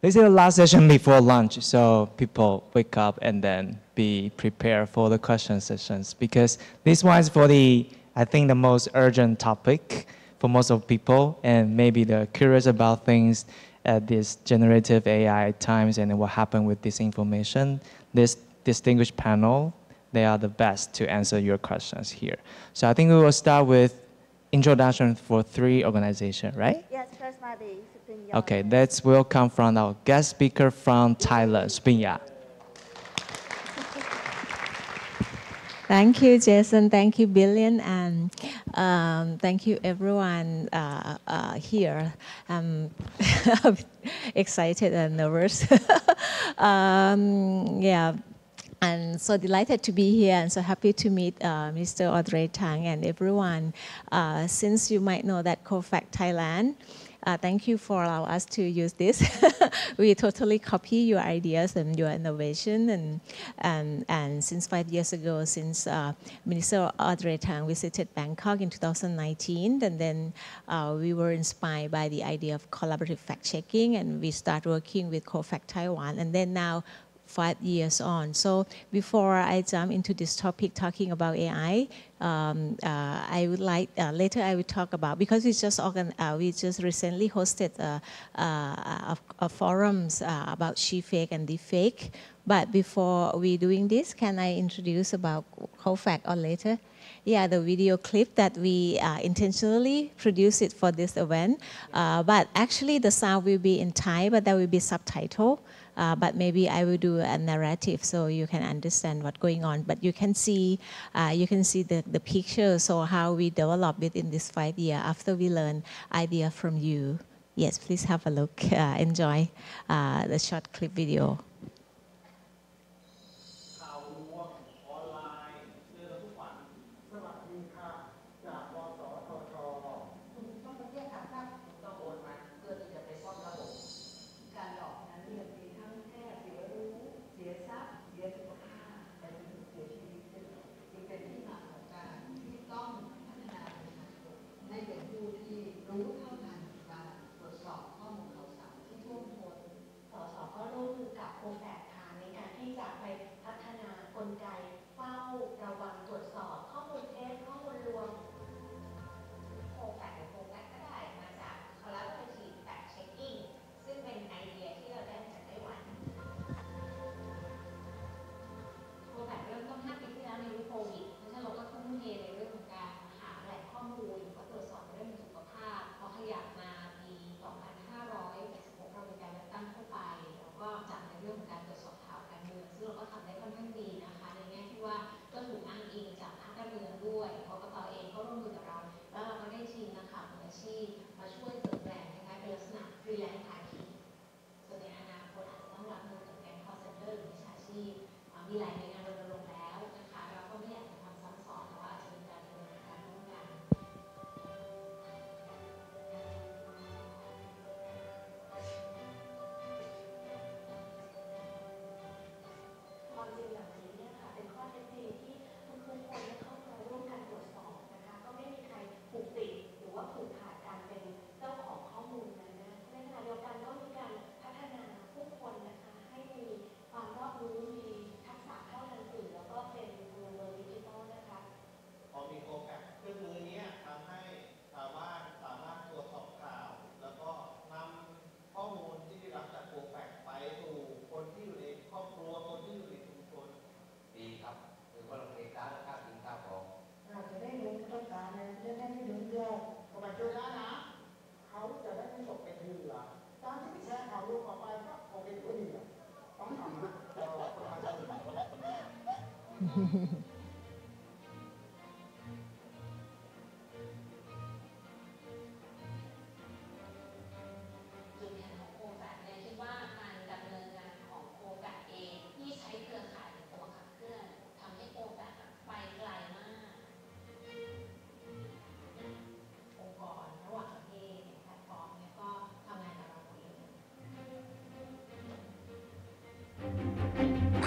This is the last session before lunch, so people wake up and then be prepared for the question sessions, because this one is for I think the most urgent topic for most of people, and maybe they're curious about things at this generative AI times and what happened with this information. This distinguished panel, they are the best to answer your questions here. So I think we will start with introduction for 3 organizations, right? Yes, first Okay, let's welcome from our guest speaker from Thailand, Spinya. Thank you, Jason. Thank you, Billion, and thank you, everyone here. I'm excited and nervous. Yeah, and so delighted to be here, and so happy to meet Mr. Audrey Tang and everyone. Since you might know that COFAC Thailand. Thank you for allowing us to use this. We totally copy your ideas and your innovation, and since 5 years ago, since Minister Audrey Tang visited Bangkok in 2019, and then we were inspired by the idea of collaborative fact-checking, and we start working with COFAC Taiwan, and then now 5 years on. So before I jump into this topic talking about AI, I would like later I will talk about, because we just recently hosted a forums about she-fake and deepfake. But before we doing this, can I introduce about COFAC or later? Yeah, the video clip that we intentionally produced it for this event. But actually the sound will be in Thai, but there will be subtitle. But maybe I will do a narrative so you can understand what's going on. But you can see the pictures, so how we develop within this 5 years after we learn idea from you. Yes, please have a look. Enjoy the short clip video.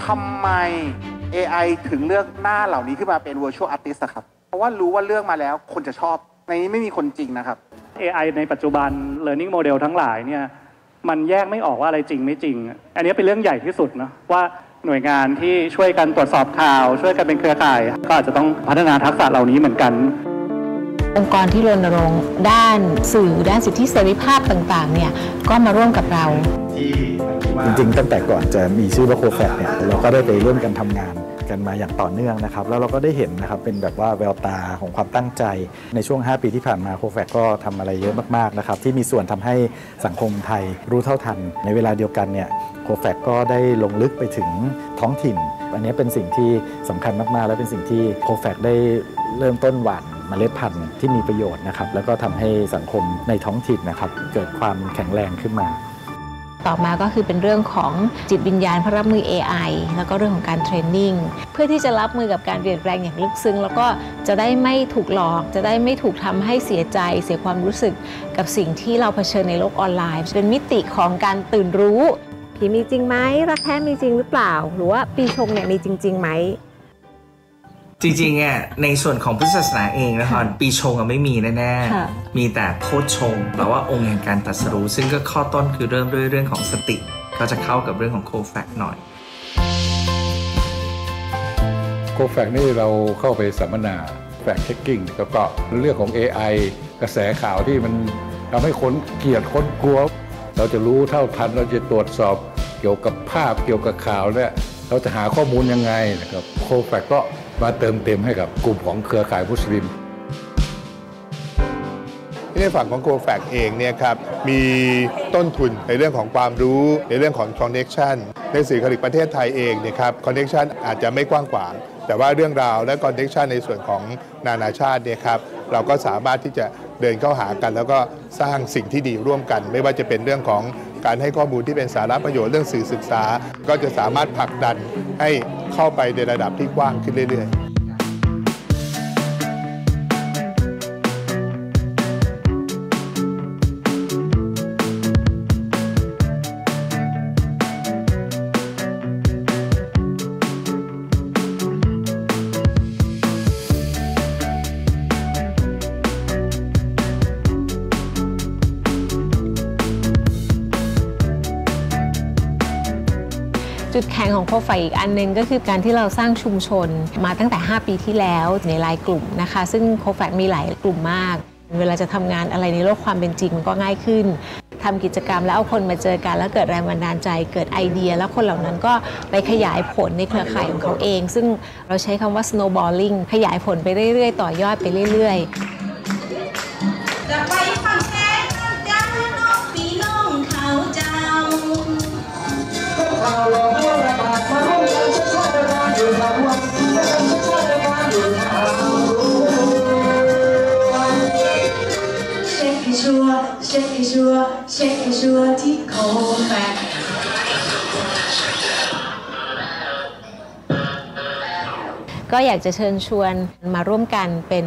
ทำไม AI ถึงเลือกหน้าเหล่านี้ขึ้นมาเป็น virtual artist ครับเพราะว่ารู้ว่าเลือกมาแล้วคนจะชอบในนี้ไม่มีคนจริงนะครับ AI ในปัจจุบัน learning model ทั้งหลายเนี่ย มันแยกไม่ออกว่าอะไรจริงไม่จริงอันนี้เป็นเรื่องใหญ่ที่สุดนะว่าหน่วยงานที่ช่วยกันตรวจสอบข่าวช่วยกันเป็นเครือข่ายก็อาจจะต้องพัฒนาทักษะเหล่านี้เหมือนกันองค์กรที่รณรงค์ด้านสื่อด้านสิทธิเสรีภาพต่างๆเนี่ยก็มาร่วมกับเราจริงๆตั้งแต่ก่อนจะมีชื่อว่าโคแฟกเนี่ยเราก็ได้ไปร่วมกันทำงานกันมาอย่างต่อเนื่องนะครับแล้วเราก็ได้เห็นนะครับเป็นแบบว่าแววตาของความตั้งใจในช่วง5ปีที่ผ่านมาโคแฟกก็ทำอะไรเยอะมากๆนะครับที่มีส่วนทำให้สังคมไทยรู้เท่าทันในเวลาเดียวกันเนี่ยโคแฟกก็ได้ลงลึกไปถึงท้องถิ่นอันนี้เป็นสิ่งที่สำคัญมากๆและเป็นสิ่งที่โคแฟกได้เริ่มต้นหว่านเมล็ดพันธุ์ที่มีประโยชน์นะครับแล้วก็ทำให้สังคมในท้องถิ่นนะครับเกิดความแข็งแรงขึ้นมาต่อมาก็คือเป็นเรื่องของจิตวิญญาณเพื่อรับมือ AI แล้วก็เรื่องของการเทรนนิ่งเพื่อที่จะรับมือกับการเปลี่ยนแปลงอย่างลึกซึ้งแล้วก็จะได้ไม่ถูกหลอกจะได้ไม่ถูกทำให้เสียใจเสียความรู้สึกกับสิ่งที่เราเผชิญในโลกออนไลน์เป็นมิติของการตื่นรู้ผีมีจริงไหมรักแท้มีจริงหรือเปล่าหรือว่าปีชงเนี่ยมีจริงๆไหมจริงๆอ่ะในส่วนของพุทธศาสนาเองนะครับปีชงไม่มีแน่ๆมีแต่โพชฌงค์แปลว่าองค์แห่งการตรัสรู้ซึ่งก็ข้อต้นคือเริ่มด้วยเรื่องของสติก็จะเข้ากับเรื่องของโคแฟกหน่อยโคแฟกนี่เราเข้าไปสัมมนาแฟกเช็คกิ้งก็เรื่องของ AI กระแสข่าวที่มันทำให้คนเกลียดคนกลัวเราจะรู้เท่าทันเราจะตรวจสอบเกี่ยวกับภาพเกี่ยวกับข่าวเนี่ยเราจะหาข้อมูลยังไงนะครับโคแฟกก็มาเติมเต็มให้กับกลุ่มของเครือข่ายมุสลิมในฝั่งของโคแฟกเองเนี่ยครับมีต้นทุนในเรื่องของความรู้ในเรื่องของคอนเนคชันในสื่อการผลิตประเทศไทยเองเนี่ยครับคอนเนคชันอาจจะไม่กว้างขวางแต่ว่าเรื่องราวและคอนเนคชันในส่วนของนานาชาติเนี่ยครับเราก็สามารถที่จะเดินเข้าหากันแล้วก็สร้างสิ่งที่ดีร่วมกันไม่ว่าจะเป็นเรื่องของการให้ข้อมูลที่เป็นสาระประโยชน์เรื่องสื่อศึกษาก็จะสามารถผลักดันให้เข้าไปในระดับที่กว้างขึ้นเรื่อยๆจุดแข็งของโคแฟกอีกอันนึงก็คือการที่เราสร้างชุมชนมาตั้งแต่5ปีที่แล้วในไลน์กลุ่มนะคะซึ่งโคแฟกมีหลายกลุ่มมากเวลาจะทำงานอะไรในโลกความเป็นจริงมันก็ง่ายขึ้นทำกิจกรรมแล้วเอาคนมาเจอกันแล้วเกิดแรงบันดาลใจเกิดไอเดียแล้วคนเหล่านั้นก็ไปขยายผลในเครือข่ายของเขาเองซึ่งเราใช้คำว่า snowballing ขยายผลไปเรื่อยๆต่อยอดไปเรื่อยๆจะไปฟังแค่เจ้าน้องพี่น้องเขาเจ้าเช็คให้ชัวร์เช็คให้ชัวร์เช็คให้ชัวร์ที่โคแฟกก็อยากจะเชิญชวนมาร่วมกันเป็น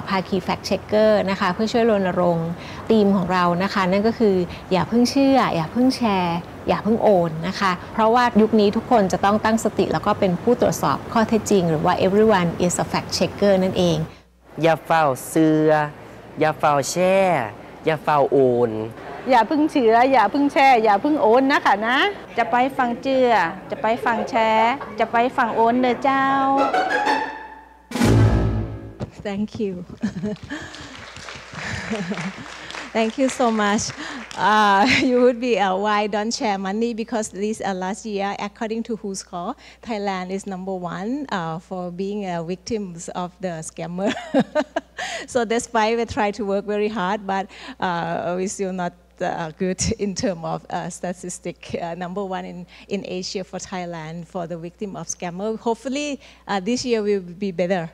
ภาคีแฟกต์เช็คเกอร์นะคะเพื่อช่วยรณรงค์ธีมของเรานะคะนั่นก็คืออย่าเพิ่งเชื่ออย่าเพิ่งแชร์อย่าเพิ่งโอนนะคะเพราะว่ายุคนี้ทุกคนจะต้องตั้งสติแล้วก็เป็นผู้ตรวจสอบข้อเท็จจริงหรือว่า everyone is a fact checker นั่นเองอย่าเฝ้าเชื่ออย่าเฝ้าแชร์อย่าเฝ้าโอนอย่าเพิ่งเชื่ออย่าเพิ่งแชร์อย่าเพิ่งโอนนะคะนะจะไปฟังเชื่อจะไปฟังแชร์จะไปฟังโอนเด้อเจ้า Thank you Thank you so much. You would be why don't share money because this last year, according to Who's Call, Thailand is #1 for being victims of the scammer. So that's why we try to work very hard, but we still not good in terms of statistic. #1 in Asia for Thailand for the victim of scammer. Hopefully, this year will be better.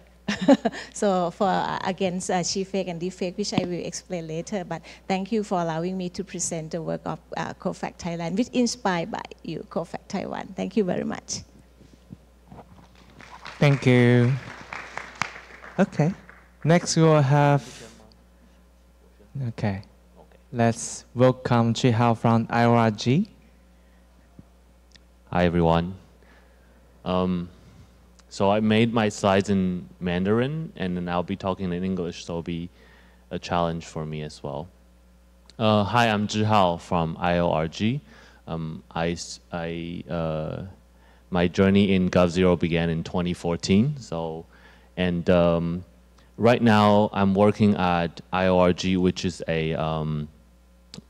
So for against deepfake and deepfake, which I will explain later. But thank you for allowing me to present the work of CoFact Thailand, which inspired by you, CoFact Taiwan. Thank you very much. Thank you. Okay. Next we will have. Okay. Let's welcome Chihao from IRG. Hi everyone. So I made my slides in Mandarin, and then I'll be talking in English, so it'll be a challenge for me as well. Hi, I'm Zhihao from IORG. My journey in GovZero began in 2014. Right now I'm working at IORG, which is a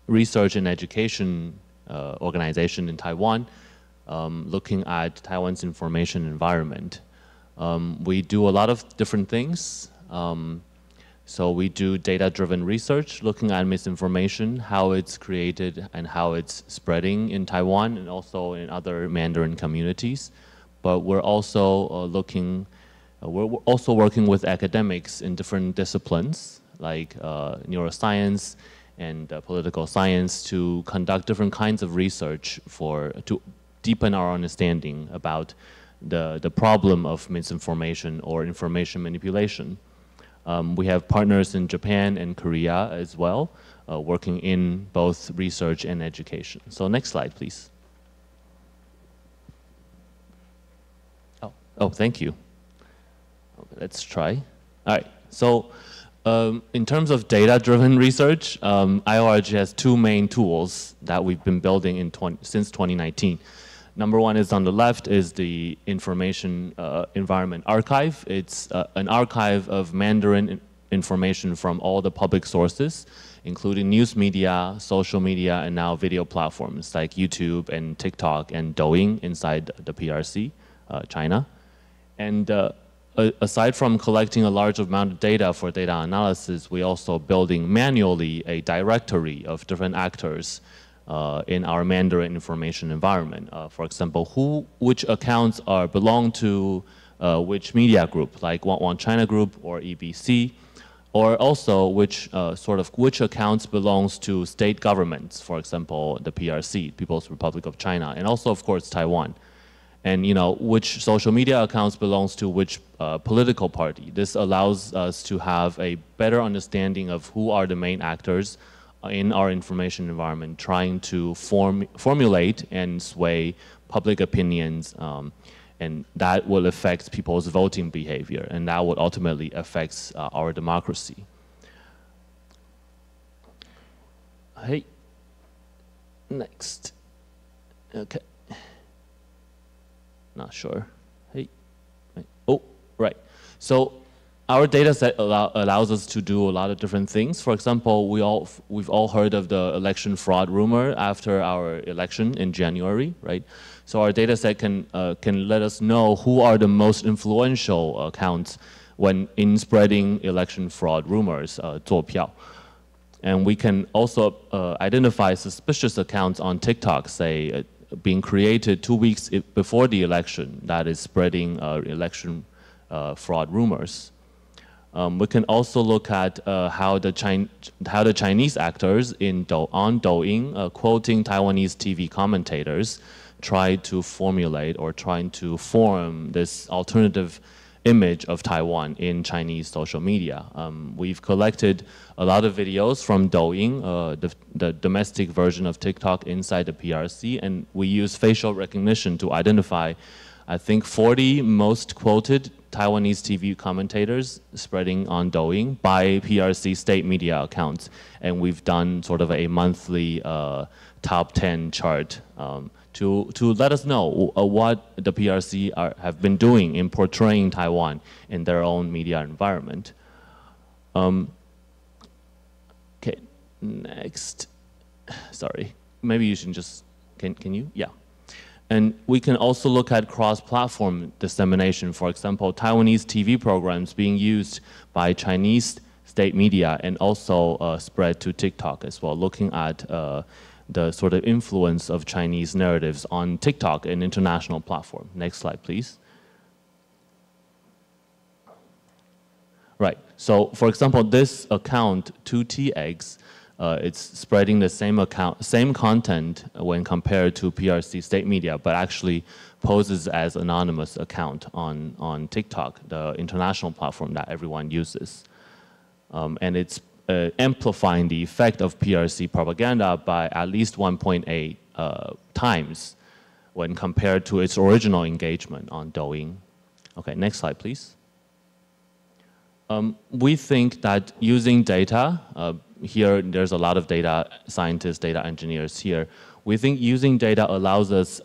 research and education organization in Taiwan, looking at Taiwan's information environment. We do a lot of different things. So we do data-driven research, looking at misinformation, how it's created and how it's spreading in Taiwan and also in other Mandarin communities. But we're also working with academics in different disciplines like neuroscience and political science to conduct different kinds of research to deepen our understanding about the problem of misinformation or information manipulation. We have partners in Japan and Korea as well, working in both research and education. So next slide, please. Oh, thank you. Okay, let's try. All right, so in terms of data-driven research, IORG has two main tools that we've been building since 2019. Number one is on the left is the Information Environment Archive. It's an archive of Mandarin information from all the public sources, including news media, social media, and now video platforms like YouTube and TikTok and Douyin inside the PRC, China. And aside from collecting a large amount of data for data analysis, we're also building manually a directory of different actors in our Mandarin information environment. For example, which accounts belong to which media group, like One China Group or EBC, or also which accounts belongs to state governments, for example, the PRC, People's Republic of China, and also, of course, Taiwan. And which social media accounts belongs to which political party. This allows us to have a better understanding of who are the main actors in our information environment, trying to formulate and sway public opinions, and that will affect people's voting behavior, and that would ultimately affect our democracy. Hey, next. Okay. Not sure. Hey, oh, right. So our data set allows us to do a lot of different things. For example, we've all heard of the election fraud rumor after our election in January, right? So our data set can let us know who are the most influential accounts when in spreading election fraud rumors, 做票. And we can also identify suspicious accounts on TikTok, say being created 2 weeks before the election that is spreading election fraud rumors. We can also look at how the Chinese actors on Douyin, quoting Taiwanese TV commentators, try to formulate or trying to form this alternative image of Taiwan in Chinese social media. We've collected a lot of videos from Douyin, the domestic version of TikTok inside the PRC, and we use facial recognition to identify, I think, 40 most quoted Taiwanese TV commentators spreading on Douyin by PRC state media accounts. And we've done sort of a monthly top 10 chart to let us know what the PRC have been doing in portraying Taiwan in their own media environment. Okay, next. Sorry, maybe you should just, can you? Yeah. And we can also look at cross-platform dissemination. For example, Taiwanese TV programs being used by Chinese state media and also spread to TikTok as well, looking at the sort of influence of Chinese narratives on TikTok, an international platform. Next slide, please. Right, so for example, this account, 2TX, it's spreading the same content when compared to PRC state media, but actually poses as anonymous account on TikTok, the international platform that everyone uses. And it's amplifying the effect of PRC propaganda by at least 1.8 times when compared to its original engagement on Douyin. Okay, next slide, please. We think that using data, here there's a lot of data scientists, data engineers here. We think using data allows us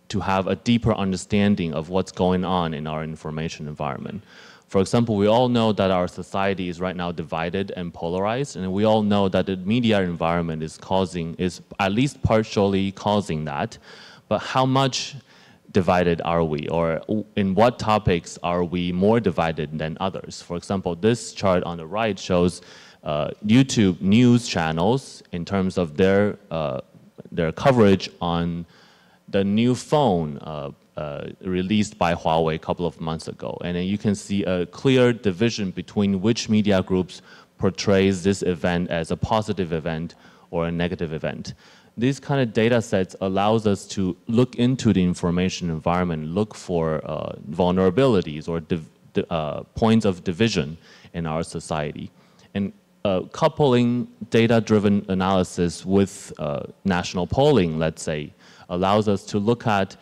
to have a deeper understanding of what's going on in our information environment. For example, we all know that our society is right now divided and polarized, and we all know that the media environment is at least partially causing that. But how much divided are we, or in what topics are we more divided than others? For example, this chart on the right shows YouTube news channels in terms of their coverage on the new phone released by Huawei a couple of months ago. And then you can see a clear division between which media groups portrays this event as a positive event or a negative event. These kind of data sets allows us to look into the information environment, look for vulnerabilities or points of division in our society. And coupling data-driven analysis with national polling, let's say, allows us to look at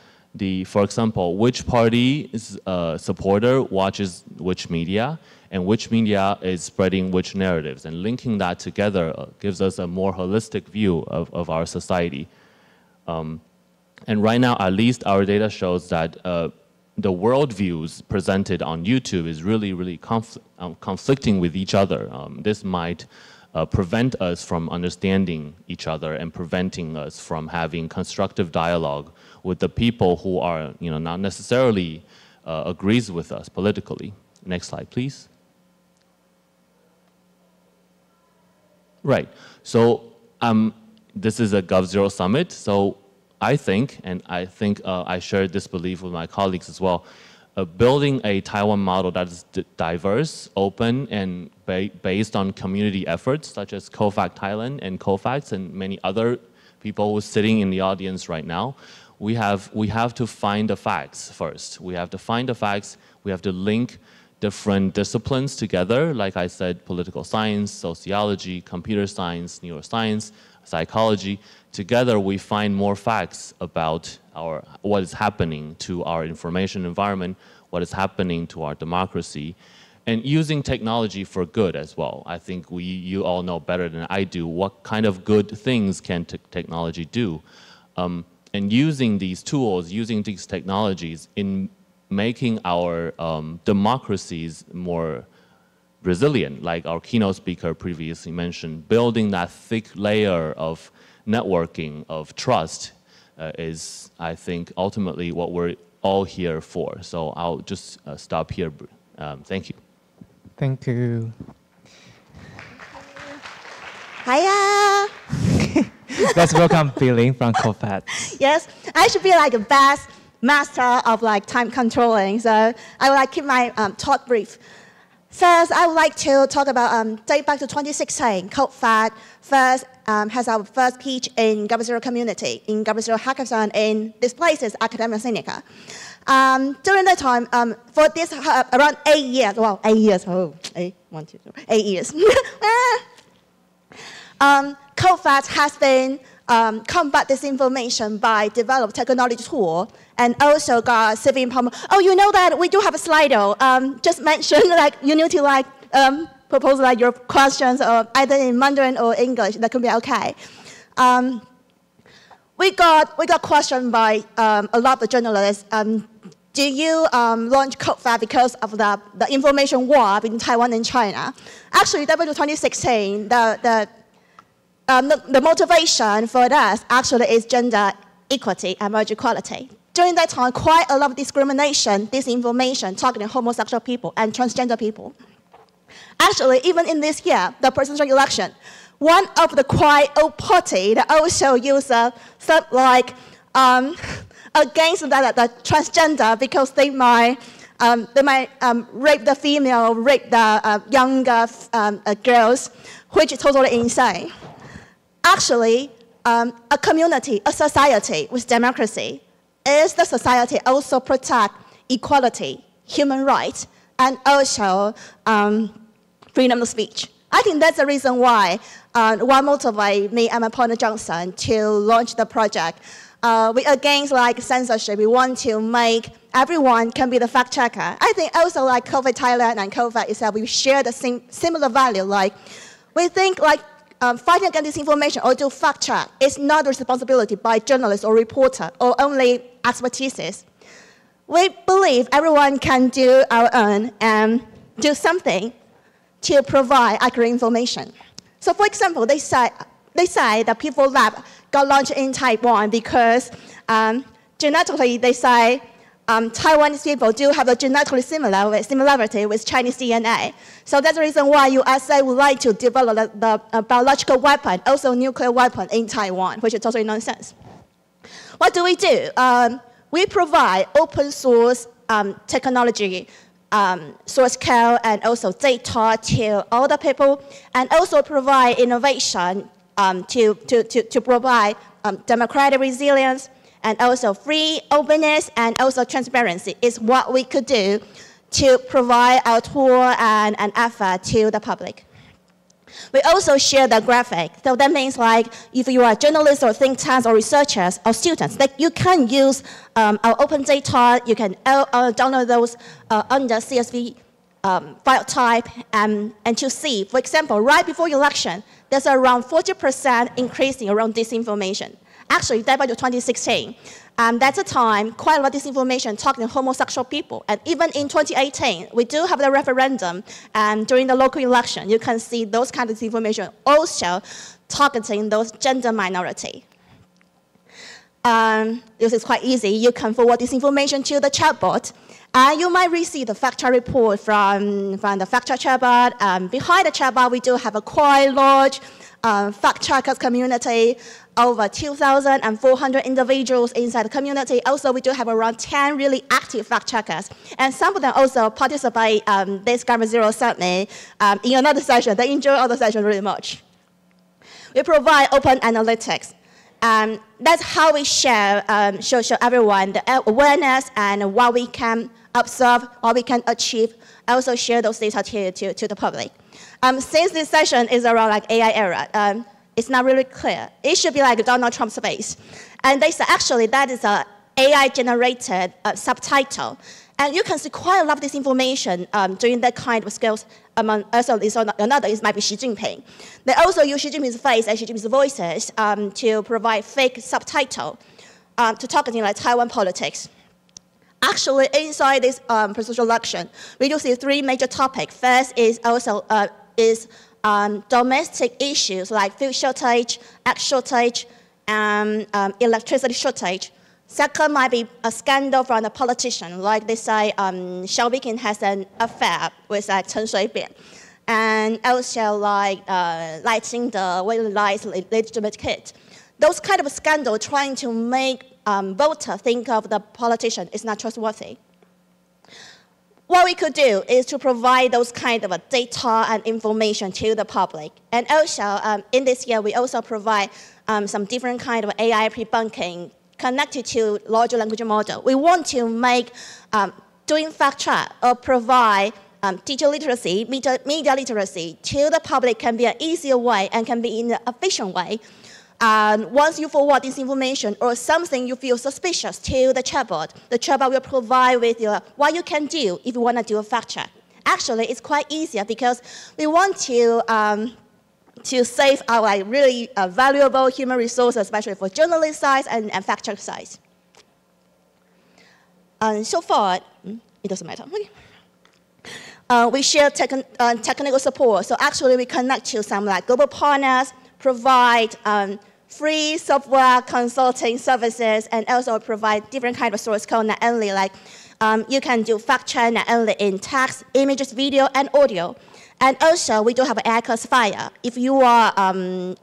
for example, which party's supporter watches which media, and which media is spreading which narratives, and linking that together gives us a more holistic view of our society. And right now, at least our data shows that the worldviews presented on YouTube is really conflicting with each other. This might prevent us from understanding each other and preventing us from having constructive dialogue with the people who are, not necessarily agrees with us politically. Next slide, please. Right. So this is a GovZero summit. So I think I shared this belief with my colleagues as well. Building a Taiwan model that is diverse, open, and based on community efforts such as COFAC Thailand and COFAX and many other people who are sitting in the audience right now, we have to find the facts first. We have to find the facts. We have to link different disciplines together. Like I said, political science, sociology, computer science, neuroscience, psychology. Together, we find more facts about what is happening to our information environment, what is happening to our democracy, and using technology for good as well. I think you all know better than I do what kind of good things can technology do. And using these tools, using these technologies in making our democracies more resilient, like our keynote speaker previously mentioned, building that thick layer of networking, of trust is, I think, ultimately what we're all here for. So I'll just stop here. Thank you. Thank you. Hiya! Let's welcome Feeling from COFAT. Yes, I should be like a best master of time controlling, so I would keep my talk brief. First, I would like to talk about date back to 2016. COFAT first has our first pitch in GovZero community, in GovZero hackathon in this place is Academia Sinica. During that time, for this around 8 years, 8 years. COFAT has been combat disinformation by developing technology tool and also got civic empowerment. Oh, you know that we do have a Slido. Just mention you need to propose your questions or either in Mandarin or English. That could be okay. We got questioned by a lot of the journalists. Do you launch COFAT because of the information war between Taiwan and China? Actually, that was 2016. The motivation for us actually is gender equity and marriage equality. During that time, quite a lot of discrimination, disinformation, targeting homosexual people and transgender people. Actually, even in this year, the presidential election, one of the quite old party that also used stuff like against the transgender because they might rape the female, rape the younger girls, which is totally insane. Actually, a community, a society with democracy is the society also protect equality, human rights, and also freedom of speech. I think that's the reason why what motivated me and my partner Johnson to launch the project. We against censorship. We want to make everyone can be the fact checker. I think also COFAT Thailand and COFAT is that we share the similar value. We think fighting against disinformation or to fact check is not the responsibility by journalists or reporter or only expertise. We believe everyone can do our own and do something to provide accurate information. So for example, they say that People Lab got launched in Taiwan because genetically they say Taiwanese people do have a genetically similarity with Chinese DNA. So that's the reason why USA would like to develop the biological weapon, also nuclear weapon in Taiwan, which is totally nonsense. What do? We provide open source technology, source code, and also data to all the people, and also provide innovation to provide democratic resilience, and also free openness and also transparency is what we could do to provide our tool and effort to the public. We also share the graphic. So that means like if you are journalists or think tanks or researchers or students, that you can use our open data, you can download those under CSV file type and to see, for example, right before election, there's around 40% increasing around disinformation. Actually, that by 2016, that's a time quite a lot of disinformation talking to homosexual people. And even in 2018, we do have the referendum, and during the local election, you can see those kind of disinformation also targeting those gender minority. This is quite easy. You can forward this information to the chatbot. You might receive the fact-check report from the fact-check chatbot. Behind the chatbot, we do have a quite large fact-checkers community, over 2,400 individuals inside the community. Also, we do have around 10 really active fact-checkers. And some of them also participate this Gamma Zero Summit in another session. They enjoy all the sessions really much. We provide open analytics. That's how we share, show everyone the awareness and what we can observe, what we can achieve. Also share those data to the public. Since this session is around like AI era, it's not really clear. It should be like Donald Trump's face. And they said actually that is an AI-generated subtitle. And you can see quite a lot of this information during that kind of skills. Among also, another might be Xi Jinping. They also use Xi Jinping's face and Xi Jinping's voices to provide fake subtitle to targeting like Taiwan politics. Actually, inside this presidential election, we do see three major topics. First is also domestic issues like food shortage, egg shortage, and electricity shortage. Second might be a scandal from the politician, like they say Xiao Bikin has an affair with Chen Shui-bian. And also like Lai Ching-de, whether Lai's legitimate kid. Those kind of scandal trying to make voters think of the politician is not trustworthy. What we could do is to provide those kind of data and information to the public. And also, in this year, we also provide some different kind of AI pre-bunking connected to large language model. We want to make doing fact check or provide digital literacy, media literacy to the public can be an easier way and can be in an efficient way. Once you forward this information or something you feel suspicious to the chatbot will provide with you what you can do if you want to do a fact check. Actually, it's quite easier because we want to save our really valuable human resources, especially for journalist side and fact check side. So far, it doesn't matter. Okay. We share technical support. So actually, we connect to some like global partners, provide free software consulting services, and also provide different kind of source code, not only like you can do fact check not only in text, images, video, and audio. And also, we do have an AI classifier. If you are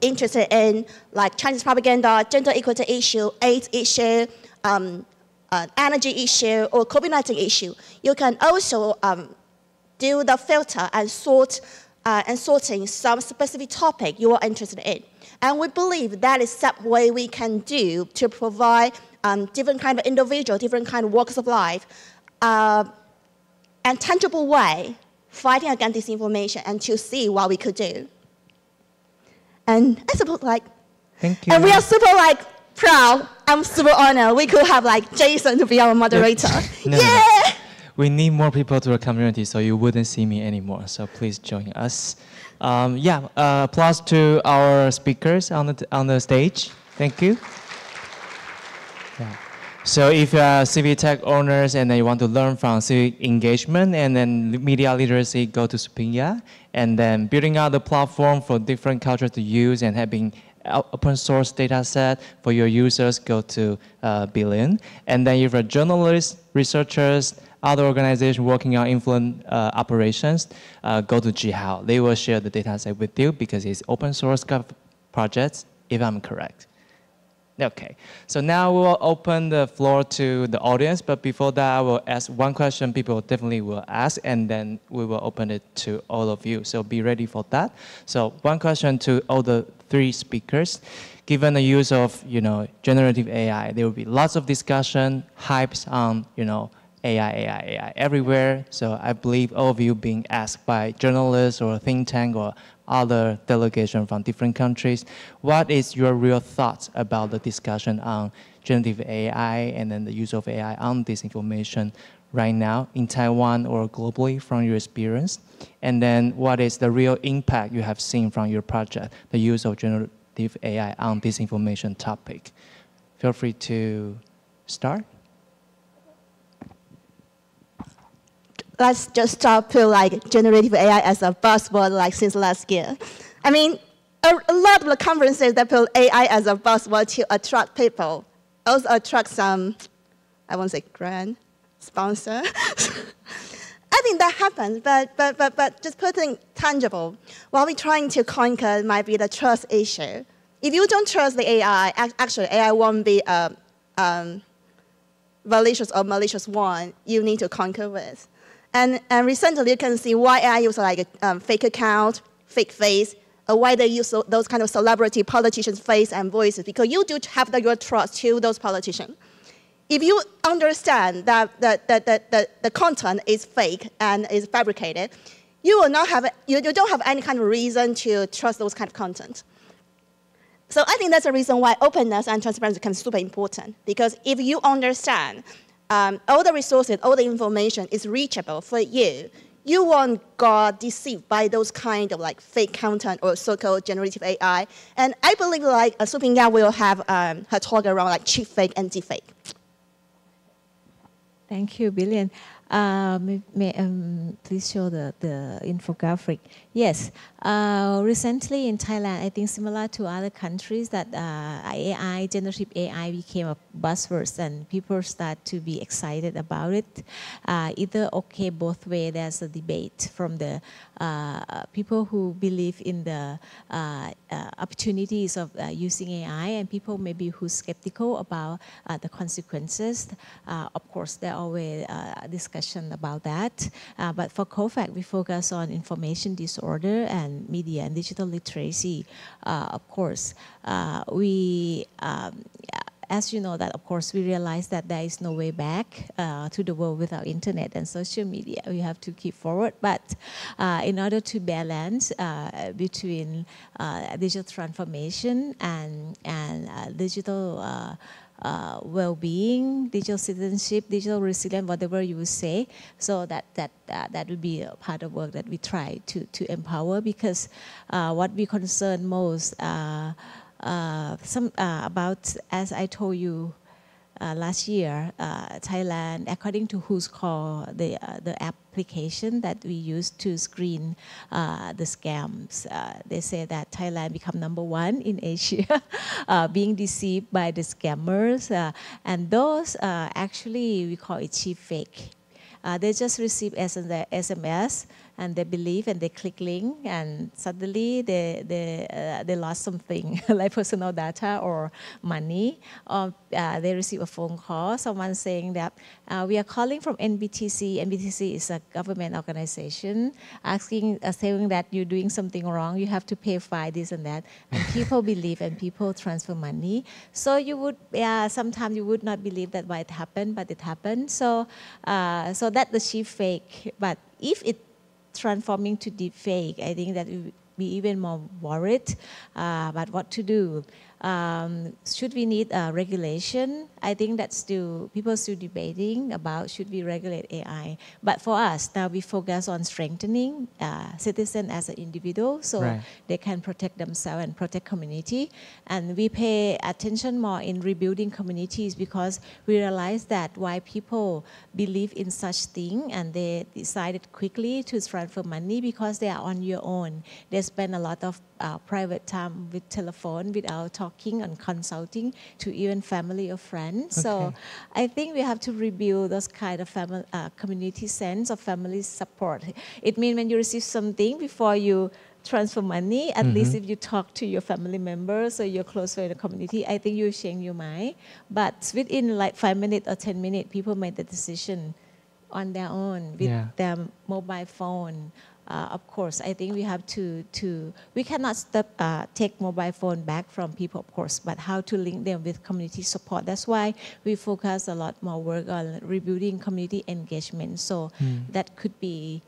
interested in like Chinese propaganda, gender equality issue, AIDS issue, energy issue, or COVID-19 issue, you can also do the filter and sorting some specific topic you are interested in. And we believe that is some way we can do to provide different kind of individual, different kind of walks of life, and tangible way fighting against disinformation and to see what we could do. And I suppose like, thank you. And we are super like proud. I'm super honored we could have like Jason to be our moderator. No, yeah. no. we need more people to the community, so you wouldn't see me anymore. So please join us. Applause to our speakers on the stage. Thank you. Yeah. So if you are civic tech owners and then you want to learn from civic engagement and then media literacy, go to Supinya. And then building out the platform for different cultures to use and having open source data set for your users, go to Billion. And then if you're journalists, researchers, other organizations working on influence operations, go to Jihao. They will share the data set with you because it's open source projects, if I'm correct. Okay, so now we will open the floor to the audience, but before that I will ask one question people definitely will ask, and then we will open it to all of you. So be ready for that. So one question to all the three speakers. Given the use of generative AI, there will be lots of discussion, hypes on AI everywhere. So I believe all of you being asked by journalists or think tank or other delegation from different countries. What is your real thoughts about the discussion on generative AI and then the use of AI on disinformation right now in Taiwan or globally from your experience? And then what is the real impact you have seen from your project, the use of generative AI on disinformation topic? Feel free to start. Let's just stop to generative AI as a buzzword since last year. I mean, a lot of the conferences that put AI as a buzzword to attract people, also attract some, I won't say grant, sponsor. I think that happens, but just putting tangible, what we're trying to conquer might be the trust issue. If you don't trust the AI, actually AI won't be a malicious one you need to conquer with. And recently, you can see why AI use a fake account, fake face, or why they use those kind of celebrity politicians' face and voices, because you do have your trust to those politicians. If you understand that the content is fake and is fabricated, you will not have you don't have any kind of reason to trust those kind of content. So I think that's the reason why openness and transparency becomes super important, because if you understand all the resources, all the information is reachable for you, you won't get deceived by those kind of fake content or so-called generative AI. And I believe Supinya will have her talk around cheap fake and deepfake. Thank you, Billion. Please show the infographic. Yes, recently in Thailand, I think similar to other countries, that AI, generative AI became a buzzword and people start to be excited about it. Either okay, both ways. There's a debate from the people who believe in the opportunities of using AI, and people maybe who's skeptical about the consequences. Of course, there are always discussion about that. But for COFAC, we focus on information disorder and media and digital literacy. Of course, as you know, that of course we realize that there is no way back to the world without internet and social media. We have to keep forward, but in order to balance between digital transformation and digital well-being, digital citizenship, digital resilience, whatever you would say. So that would be a part of work that we try to empower, because what we concern most about, as I told you last year, Thailand, according to Who's Call, the application that we use to screen the scams, they say that Thailand become #1 in Asia, being deceived by the scammers, and those actually we call it cheap fake. They just receive SMS and they believe and they click link, and suddenly they lost something like personal data or money, or they receive a phone call, someone saying that we are calling from NBTC. NBTC is a government organization, saying that you're doing something wrong, you have to pay fine, this and that, and people believe and people transfer money. So you would, sometimes you would not believe that why it happened, but it happened. So that's the cheap fake. But if it transforming to deep fake, I think that we be even more worried. But what to do? Should we need regulation? I think that's still, people still debating about should we regulate AI. But for us, now we focus on strengthening citizens as an individual so they can protect themselves and protect community. And we pay attention more in rebuilding communities because we realize that why people believe in such thing and they decided quickly to transfer money because they are on your own. They spend a lot of private time with telephone without talking and consulting to even family or friends. Okay. So I think we have to rebuild those kind of family, community sense of family support. It means when you receive something before you transfer money, at least if you talk to your family members or your close friend in the community, I think you change your mind. But within like 5 minutes or 10 minutes, people made the decision on their own with their mobile phone. Of course, I think we have to we cannot stop, take mobile phone back from people, of course, but how to link them with community support. That's why we focus a lot more work on rebuilding community engagement. So that could be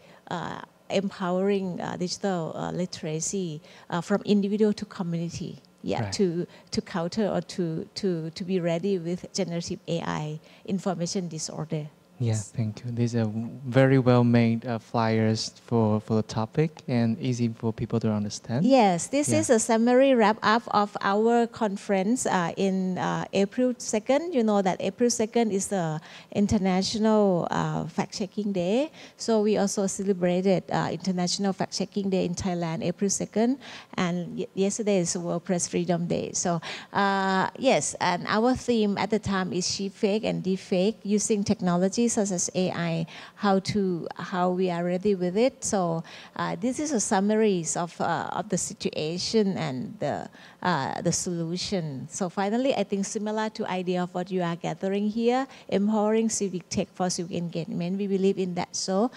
empowering digital literacy from individual to community. To counter or to be ready with generative AI information disorder. Yes, thank you. These are very well made flyers for the topic and easy for people to understand. Yes, this is a summary wrap up of our conference in April 2nd. You know that April 2nd is the International Fact-Checking Day. So we also celebrated International Fact-Checking Day in Thailand, April 2nd. And yesterday is World Press Freedom Day. So yes, and our theme at the time is sheep fake and deep fake using technology such as AI, how we are ready with it. So this is a summary of the situation and the solution. So finally, I think similar to idea of what you are gathering here, empowering civic tech for civic engagement. We believe in that. So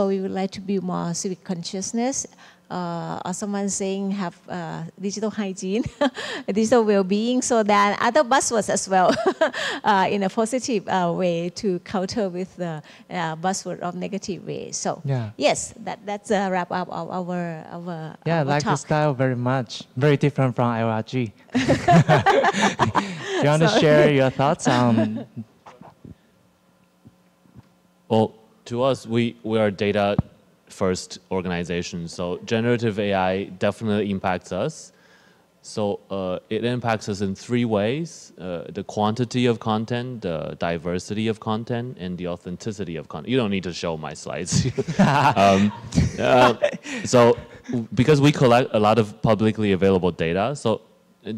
we would like to build more civic consciousness. Or someone saying have digital hygiene, digital well-being, so that other buzzwords as well in a positive way to counter with the buzzword of negative way. So yes, that's a wrap up of our I like talk. the style very much. Very different from LRG. Do you want to share your thoughts on? Well, to us, we are data first organization. So generative AI definitely impacts us. So it impacts us in 3 ways: the quantity of content, the diversity of content, and the authenticity of content. You don't need to show my slides. So because we collect a lot of publicly available data, so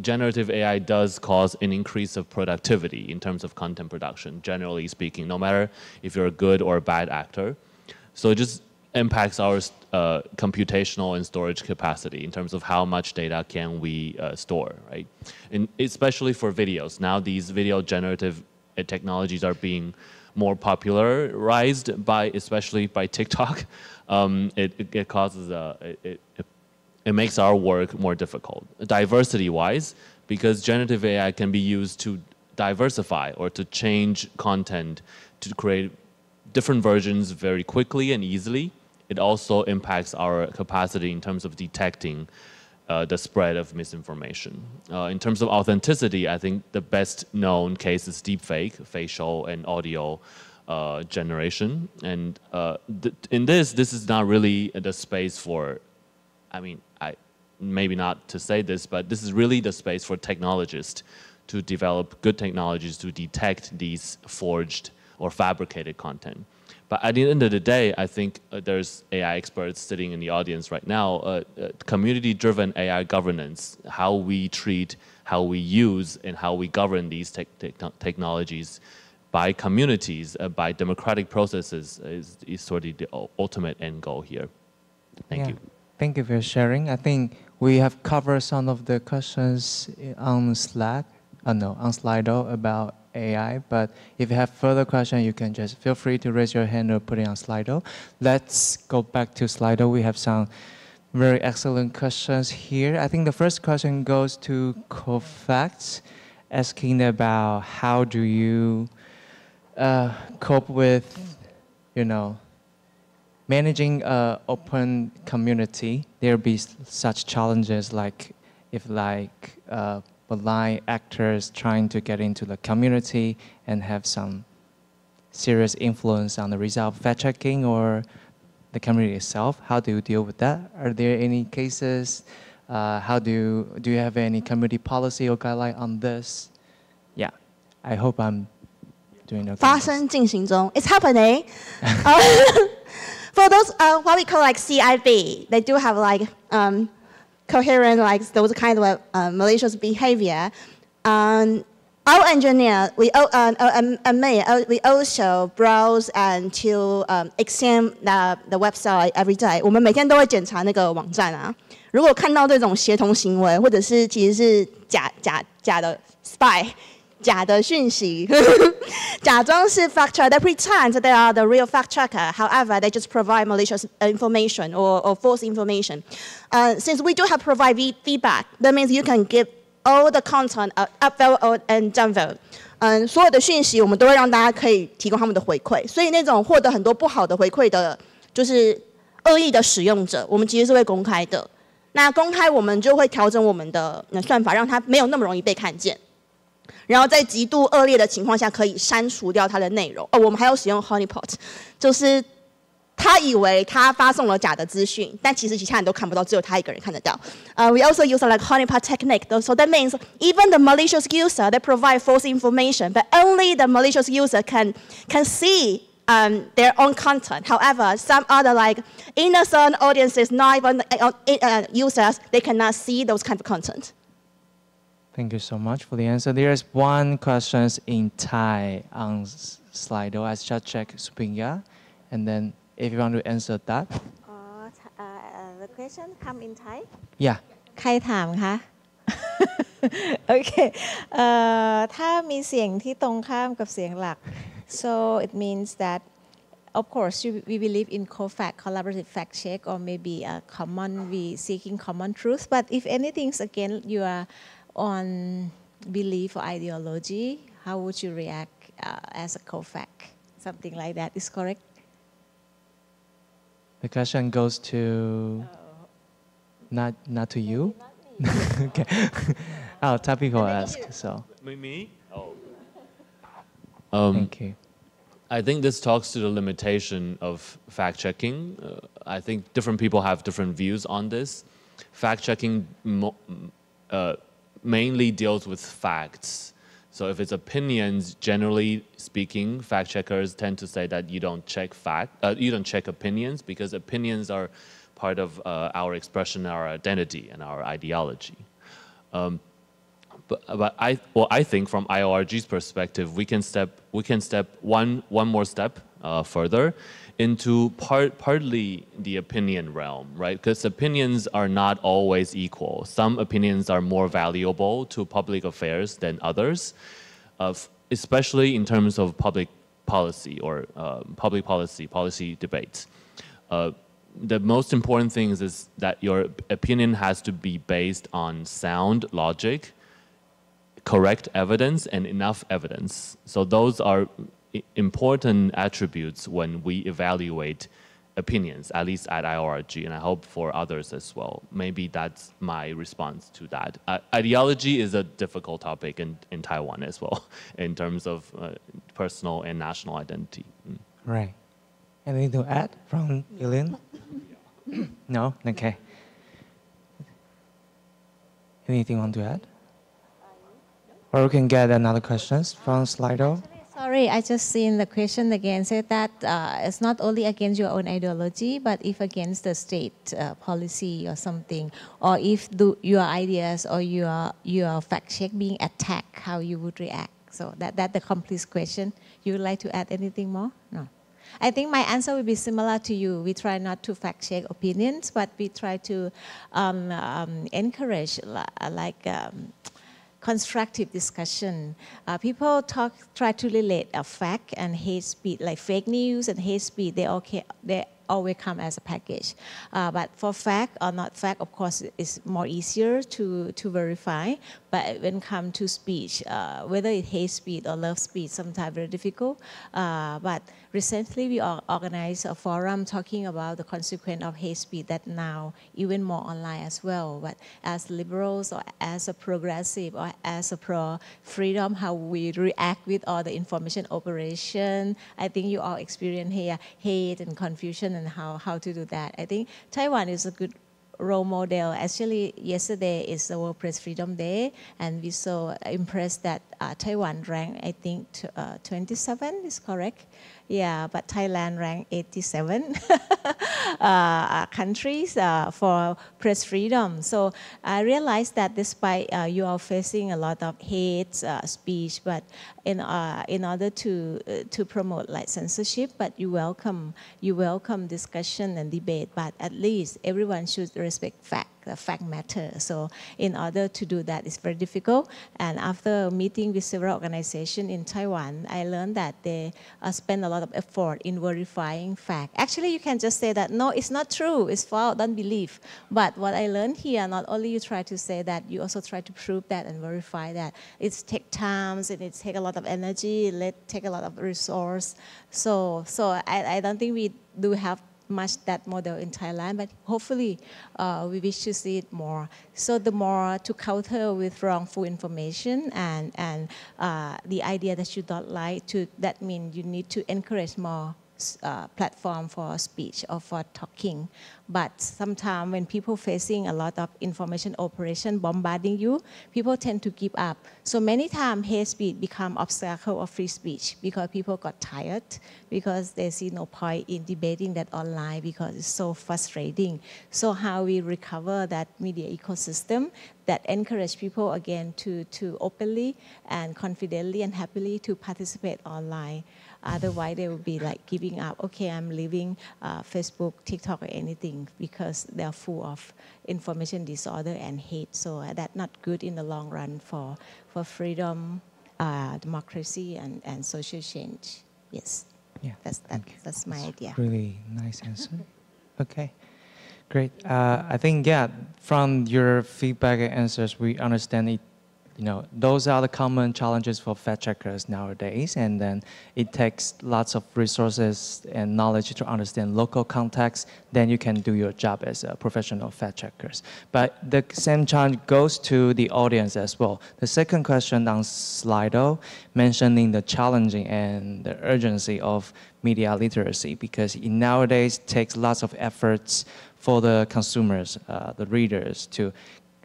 generative AI does cause an increase of productivity in terms of content production, generally speaking, no matter if you're a good or a bad actor. So it just impacts our computational and storage capacity in terms of how much data can we store, right? And especially for videos. Now these video generative technologies are being more popularized especially by TikTok. It causes it makes our work more difficult. Diversity-wise, because generative AI can be used to diversify or to change content to create different versions very quickly and easily. It also impacts our capacity in terms of detecting the spread of misinformation. In terms of authenticity, I think the best known case is deepfake, facial and audio generation. And in this is not really the space for, I mean, maybe not to say this, but this is really the space for technologists to develop good technologies to detect these forged or fabricated content. But at the end of the day, I think there's AI experts sitting in the audience right now, community-driven AI governance, how we treat, how we use, and how we govern these technologies by communities, by democratic processes is sort of the ultimate end goal here. Thank you. Thank you for sharing. I think we have covered some of the questions on Slack, on Slido about AI, but if you have further questions, you can just feel free to raise your hand or put it on Slido. Let's go back to Slido. We have some very excellent questions here. I think the first question goes to CoFacts, asking about how do you cope with, managing an open community. There be such challenges like if malign actors trying to get into the community and have some serious influence on the result of fact-checking or the community itself? How do you deal with that? Are there any cases? Do you have any community policy or guideline on this? Yeah, I hope I'm doing okay. 发生进行中 It's happening. For those what we call like CIB, they do have like coherent like those kind of malicious behavior. Our engineer, we also browse and to examine the website every day. 我们每天都会检查那个网站啊。如果看到这种协同行为，或者是其实是假的 spy。假的讯息，假装是 fact checker. They pretend they are the real fact checker. However, they just provide malicious information or false information. Since we do have provide feedback, that means you can give all the content upvote and downvote. 所有的讯息我们都会让大家可以提供他们的回馈。所以那种获得很多不好的回馈的，就是恶意的使用者，我们其实是会公开的。那公开我们就会调整我们的算法，让它没有那么容易被看见。然后在极度恶劣的情况下，可以删除掉它的内容。我们还要使用 honeypot， 就是他以为他发送了假的资讯，但其实其他人都看不到，只有他一个人看得到。We also use like honeypot technique, so that means even the malicious user they provide false information, but only the malicious user can see their own content. However, some other like innocent audiences, not even users, they cannot see those kind of content. Thank you so much for the answer. There's one question in Thai on Slido. I just check Supinya, and then if you want to answer that. The question come in Thai? Yeah. ใครถามคะ โอเค ถ้ามีเสียงที่ตรงข้ามกับเสียงหลัก so it means that of course we believe in co-fact collaborative fact check or maybe a common we seeking common truth, but if anything again you are on belief or ideology, how would you react as a co-fact? Something like that is correct? The question goes to not to you. Okay. Oh, Thai people ask so. Me? Oh. Thank you. I think this talks to the limitation of fact-checking. I think different people have different views on this. Fact-checking mainly deals with facts. So if it's opinions, generally speaking, fact-checkers tend to say that you don't check opinions because opinions are part of our expression, our identity, and our ideology. But I think from IORG's perspective, we can step one more step further into partly the opinion realm, right? Because opinions are not always equal. Some opinions are more valuable to public affairs than others, especially in terms of public policy or policy debates. The most important thing is that your opinion has to be based on sound logic, correct evidence, and enough evidence. So those are important attributes when we evaluate opinions, at least at IORG, and I hope for others as well. Maybe that's my response to that. Ideology is a difficult topic in Taiwan as well, in terms of personal and national identity. Right. Anything to add from Elaine? No? Okay. Anything you want to add? Or we can get another questions from Slido. Sorry, I just seen the question again. Said that it's not only against your own ideology, but if against the state policy or something, or if your ideas or your fact check being attacked, how you would react. So that's the complete question. You would like to add anything more? No. I think my answer will be similar to you. We try not to fact check opinions, but we try to encourage constructive discussion. People try to relate a fact and hate speech, like fake news and hate speech. They always come as a package. But for fact or not fact, of course, it's more easier to verify. But when it comes to speech, whether it hate speech or love speech, sometimes very difficult. But recently, we organized a forum talking about the consequence of hate speech that now even more online as well. But as liberals or as a progressive or as a pro-freedom, how we react with all the information operation. I think you all experience here hate and confusion and how to do that. I think Taiwan is a good role model. Actually, yesterday is the World Press Freedom Day, and we so impressed that Taiwan ranked, I think, 27 is correct. Yeah, but Thailand ranked 87 countries for press freedom. So I realized that despite you are facing a lot of hate speech, but in order to promote like censorship, but you welcome discussion and debate. But at least everyone should respect fact. The fact matter. So in order to do that, it's very difficult. And after meeting with several organizations in Taiwan, I learned that they spend a lot of effort in verifying fact. Actually, you can just say that, no, it's not true, it's false, don't believe. But what I learned here, not only you try to say that, you also try to prove that and verify that. It takes time and it takes a lot of energy, it takes a lot of resource. So I don't think we do have much that model in Thailand, but hopefully we wish to see it more. So the more to counter with wrongful information and the idea that you don't like to, that means you need to encourage more platform for speech or for talking. But sometimes when people facing a lot of information operation bombarding you, people tend to give up. So many times hate speech become obstacle of free speech because people got tired, because they see no point in debating that online because it's so frustrating. So how we recover that media ecosystem that encourage people again to openly and confidently and happily to participate online. Otherwise, they will be like giving up. Okay, I'm leaving Facebook, TikTok, or anything because they are full of information disorder and hate. So that's not good in the long run for freedom, democracy, and social change. Yes, yeah, that's my idea. Really nice answer. Okay, great. I think, yeah, from your feedback and answers, we understand it. You know, those are the common challenges for fact checkers nowadays, and then it takes lots of resources and knowledge to understand local context. Then you can do your job as a professional fact checkers. But the same challenge goes to the audience as well. The second question on Slido mentioning the challenging and the urgency of media literacy, because it nowadays takes lots of efforts for the consumers, the readers, to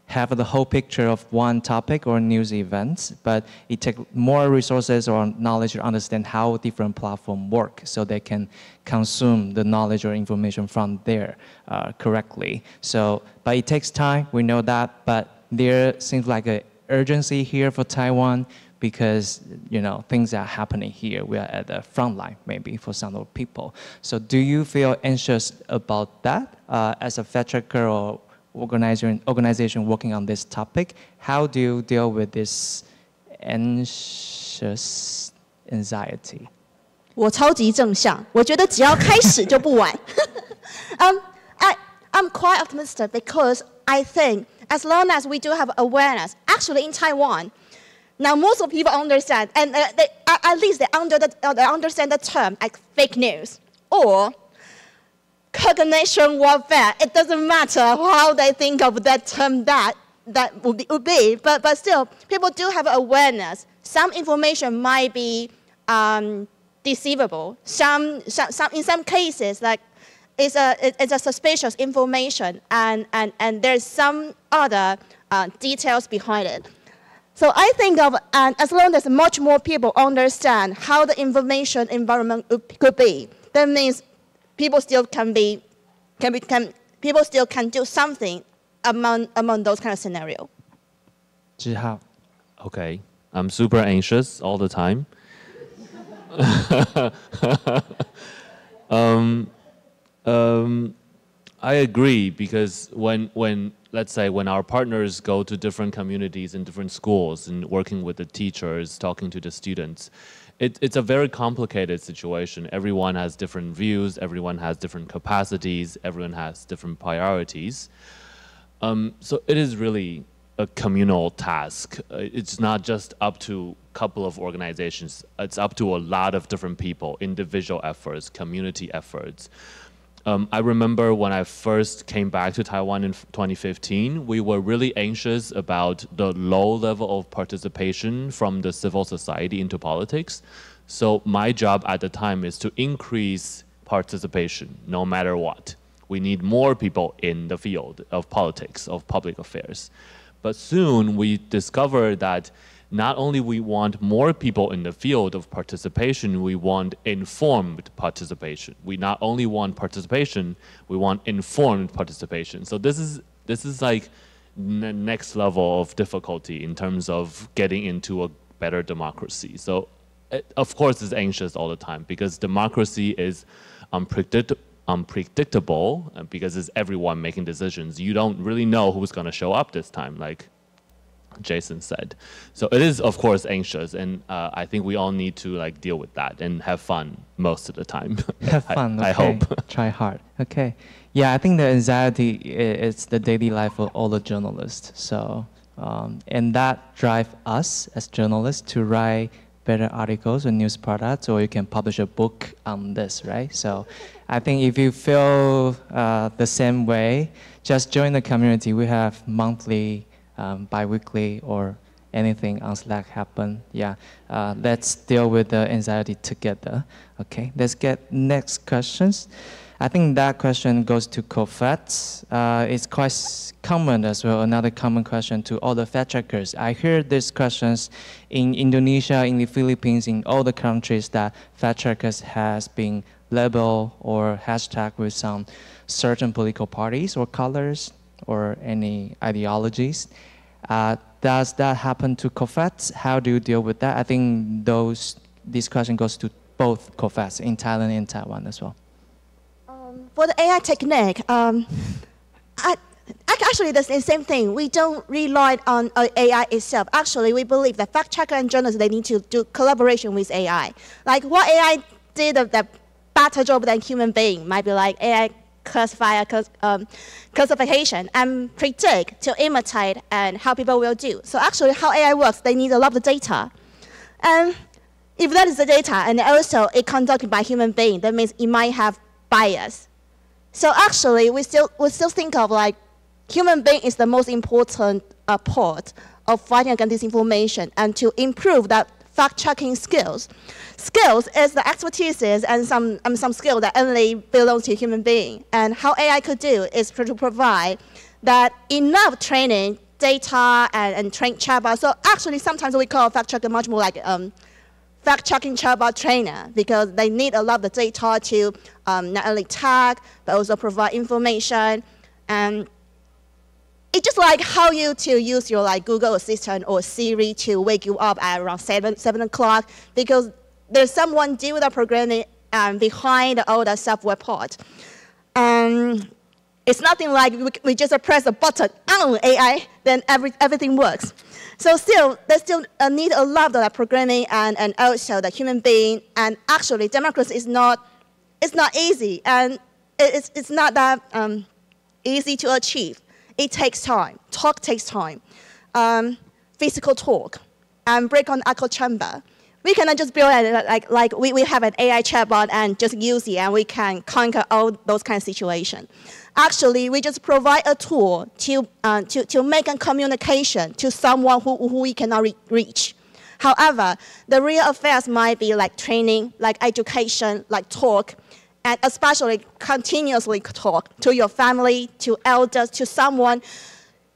have the whole picture of one topic or news events, but it takes more resources or knowledge to understand how different platforms work so they can consume the knowledge or information from there correctly. So, but it takes time, we know that, but there seems like an urgency here for Taiwan because, you know, things are happening here. We are at the front line, maybe, for some of people. So do you feel anxious about that as a fact checker or organization working on this topic? How do you deal with this anxious anxiety? 我超级正向，我觉得只要开始就不晚。I'm quite optimistic because I think as long as we do have awareness, actually in Taiwan, now most of people understand, and at least they understand the term like fake news or cognition warfare. It doesn't matter how they think of that term that would be, but still, people do have awareness. Some information might be deceivable. In some cases, like it's a suspicious information, and there's some other details behind it. So I think as long as much more people understand how the information environment could be, that means people still can do something among those kind of scenario. Okay, I'm super anxious all the time. I agree, because when let's say when our partners go to different communities in different schools and working with the teachers, talking to the students, it's a very complicated situation. Everyone has different views, everyone has different capacities, everyone has different priorities. So it is really a communal task. It's not just up to a couple of organizations. It's up to a lot of different people, individual efforts, community efforts. I remember when I first came back to Taiwan in 2015, we were really anxious about the low level of participation from the civil society into politics. So my job at the time is to increase participation no matter what. We need more people in the field of politics, of public affairs. But soon we discovered that not only we want more people in the field of participation, we want informed participation. We not only want participation, we want informed participation. So this is like the next level of difficulty in terms of getting into a better democracy. So of course it's anxious all the time because democracy is unpredictable because it's everyone making decisions. You don't really know who's going to show up this time, like Jason said. So it is, of course, anxious, and I think we all need to like deal with that and have fun most of the time. Have fun. I hope. Try hard. Okay. Yeah, I think the anxiety is the daily life of all the journalists. So, and that drives us as journalists to write better articles or news products, or you can publish a book on this, right? So I think if you feel the same way, just join the community. We have monthly, bi-weekly, or anything on Slack happen. Yeah, let's deal with the anxiety together. Okay, let's get next questions. I think that question goes to COFAT. It's quite common as well, another common question to all the fact checkers. I hear these questions in Indonesia, in the Philippines, in all the countries that fact checkers has been labeled or hashtag with some certain political parties or colors or any ideologies. Does that happen to COFAT? How do you deal with that? I think this question goes to both COFATs in Thailand and Taiwan as well. For the AI technique, actually that's the same thing. We don't rely on AI itself. Actually, we believe that fact checker and journalists, they need to do collaboration with AI. Like what AI did of the better job than human being might be like AI classification and predict to imitate and how people will do. So actually how AI works, they need a lot of data. And if that is the data and also it conducted by human being, that means it might have bias. So actually we still think of like human being is the most important part of fighting against disinformation and to improve that fact-checking skills. Skills is the expertise and some skill that only belongs to human being. And how AI could do is to provide that enough training, data, and train chatbot. So actually, sometimes we call fact-checker much more like fact-checking chatbot trainer because they need a lot of the data to not only tag, but also provide information. And it's just like how you to use your like Google Assistant or Siri to wake you up at around 7 o'clock because there's someone doing the programming behind all the software part. It's nothing like we just press a button on AI, then everything works. So still, they still need a lot of that programming and also the human being. And actually, democracy is not easy, and it's not that easy to achieve. It takes time. Talk takes time. Physical talk and break on echo chamber. We cannot just build it like we have an AI chatbot and just use it and we can conquer all those kind of situations. Actually, we just provide a tool to make a communication to someone who we cannot reach. However, the real affairs might be like training, like education, like talk, and especially continuously talk to your family, to elders, to someone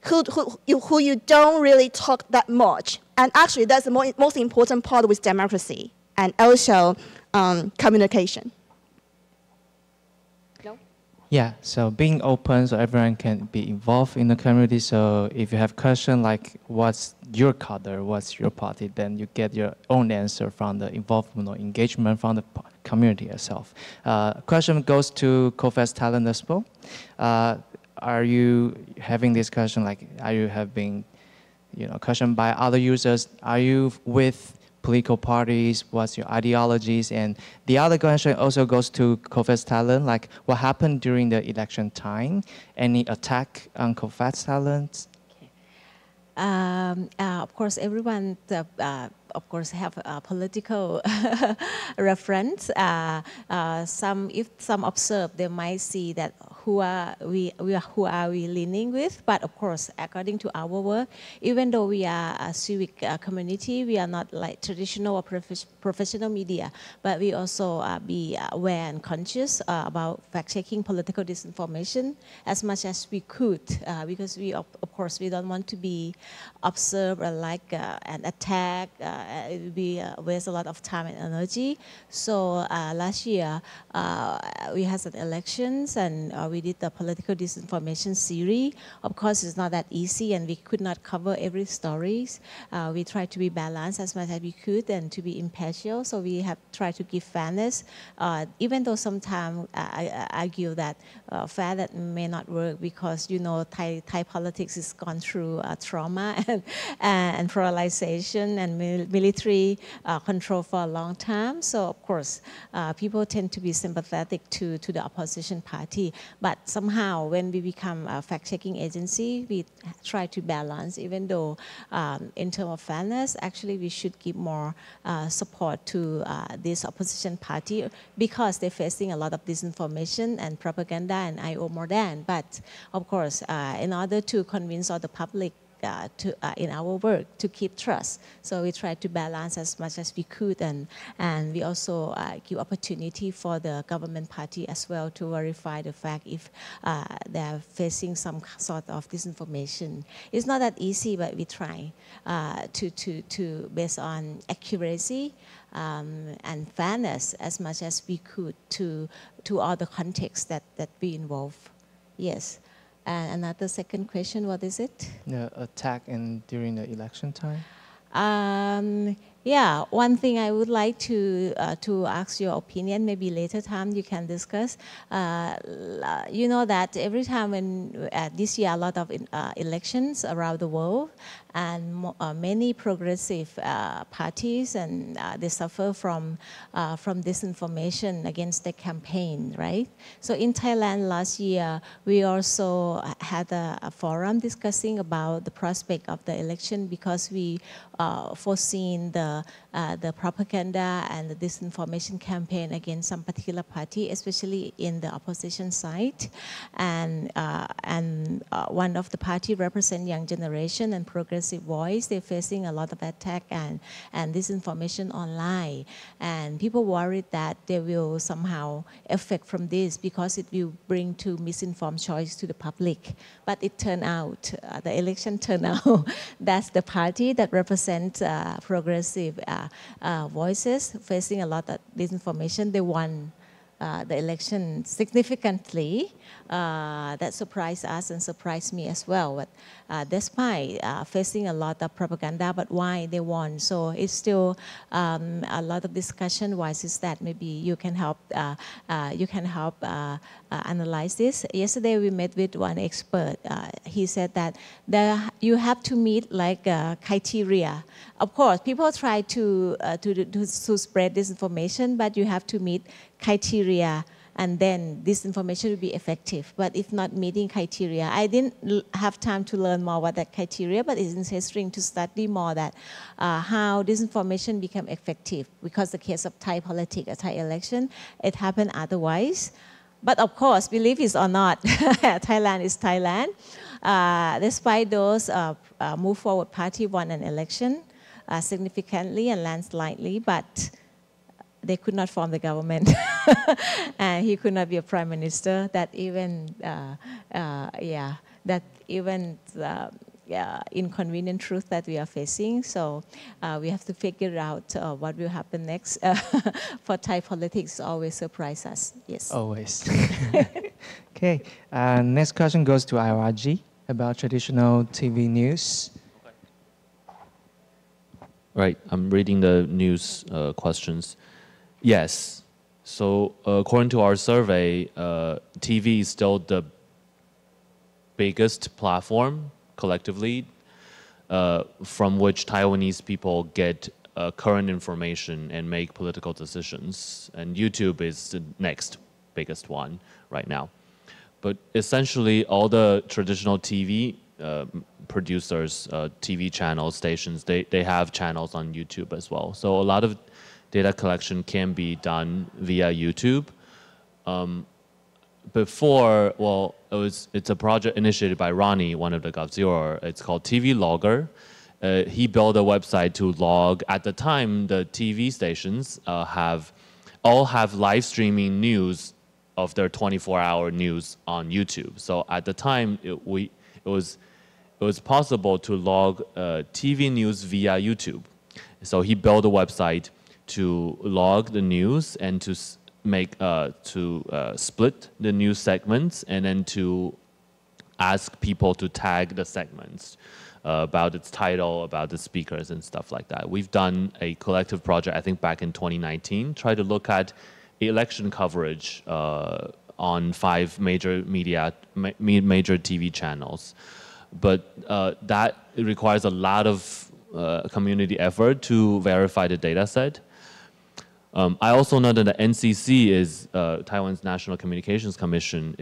who you don't really talk that much. And actually, that's the most important part with democracy and also communication. No? Yeah, so being open so everyone can be involved in the community. So if you have questions like what's your color, what's your party, then you get your own answer from the involvement or engagement from the community itself. Question goes to COFAS Talent as well. are you having discussion, like, are you having, questioned by other users? Are you with political parties? What's your ideologies? And the other question also goes to COFET's talent, like what happened during the election time? Any attack on COFET's talents? Of course, everyone, of course, have a political reference. If some observe, they might see that who are we leaning with. But of course, according to our work, even though we are a civic community, we are not like traditional or professional media, but we also be aware and conscious about fact-checking political disinformation as much as we could, because we, of course, we don't want to be observed or like an attack. It would be waste a lot of time and energy. So last year we had some elections, and we did the political disinformation series. Of course, it's not that easy, and we could not cover every stories. We tried to be balanced as much as we could and to be impartial. So we have tried to give fairness, even though sometimes I argue that fair that may not work, because Thai politics has gone through trauma and polarization and military control for a long time. So of course, people tend to be sympathetic to the opposition party. But somehow, when we become a fact-checking agency, we try to balance. Even though, in terms of fairness, actually we should give more support to this opposition party, because they're facing a lot of disinformation and propaganda and I/O more than. But of course, in order to convince all the public in our work to keep trust. So we try to balance as much as we could, and we also give opportunity for the government party as well to verify the fact if they're facing some sort of disinformation. It's not that easy, but we try to based on accuracy and fairness as much as we could to all the contexts that we involve. Yes. And another second question, what is it? The attack during the election time? Yeah, one thing I would like to ask your opinion, maybe later time you can discuss. You know that every time when this year a lot of elections around the world, and many progressive parties, and they suffer from disinformation against the campaign, right? So in Thailand last year, we also had a forum discussing about the prospect of the election, because we foreseen the propaganda and the disinformation campaign against some particular party, especially in the opposition side. And one of the party represent young generation and progressive voice. They're facing a lot of attack and disinformation online. And people worried that they will somehow affect from this, because it will bring to misinformed choice to the public. But it turned out, the election turned out, that's the party that represents progressive voices facing a lot of disinformation. They won the election significantly. That surprised us and surprised me as well. But despite facing a lot of propaganda, but why they won? So it's still a lot of discussion. Why is that? Maybe you can help. Analyze this. Yesterday we met with one expert. He said that you have to meet like criteria. Of course, people try to spread disinformation, but you have to meet criteria, and then this information will be effective. But if not meeting criteria, I didn't have time to learn more about that criteria, but it's interesting to study more that how disinformation become effective, because the case of Thai politics, a Thai election, it happened otherwise. But of course, believe it or not, Thailand is Thailand. Despite those Move Forward Party won an election significantly and landslidely, but they could not form the government. And he could not be a prime minister. That even, inconvenient truth that we are facing. So we have to figure out what will happen next. For Thai politics, always surprise us. Yes. Always. Okay. Next question goes to IRG about traditional TV news. Right. I'm reading the news questions. Yes. So according to our survey, TV is still the biggest platform collectively from which Taiwanese people get current information and make political decisions. And YouTube is the next biggest one right now. But essentially, all the traditional TV producers, TV channels, stations, they have channels on YouTube as well. So a lot of data collection can be done via YouTube. Before, well, it's a project initiated by Ronnie, one of the GovZero. It's called TV Logger. He built a website to log. At the time, the TV stations all have live streaming news of their 24-hour news on YouTube. So at the time, it was possible to log TV news via YouTube. So he built a website to log the news and to split the news segments and then to ask people to tag the segments about its title, about the speakers and stuff like that. We've done a collective project, I think back in 2019, try to look at election coverage on 5 major major TV channels. But that requires a lot of community effort to verify the data set. I also know that the NCC is Taiwan's National Communications Commission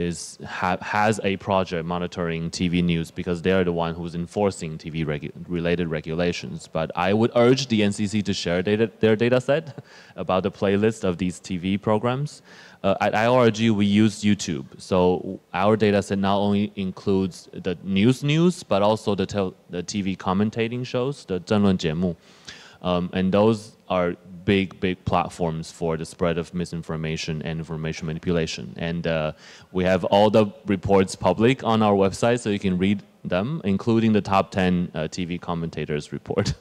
has a project monitoring TV news because they are the one who's enforcing TV-related regulations. But I would urge the NCC to share their data set about the playlist of these TV programs. At IORG, we use YouTube. So our data set not only includes the news, but also the TV commentating shows, the 政论节目. And those are big platforms for the spread of misinformation and information manipulation. And we have all the reports public on our website, so you can read them, including the top 10 TV commentators report.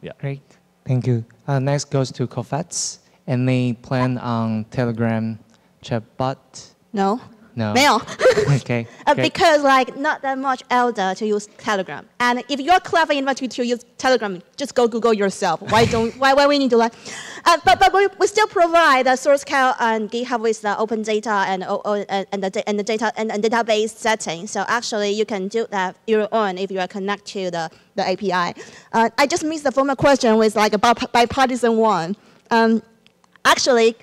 Yeah. Great, thank you. Next goes to COFATS. Any plan on Telegram chatbot? No. No. Okay. Because not that much elder to use Telegram. And if you're clever enough to use Telegram, just go Google yourself. Why we need to but we still provide the source code and GitHub with the open data and the data and database settings. So actually you can do that your own if you are connected to the API. I just missed the former question with a bipartisan one. Actually,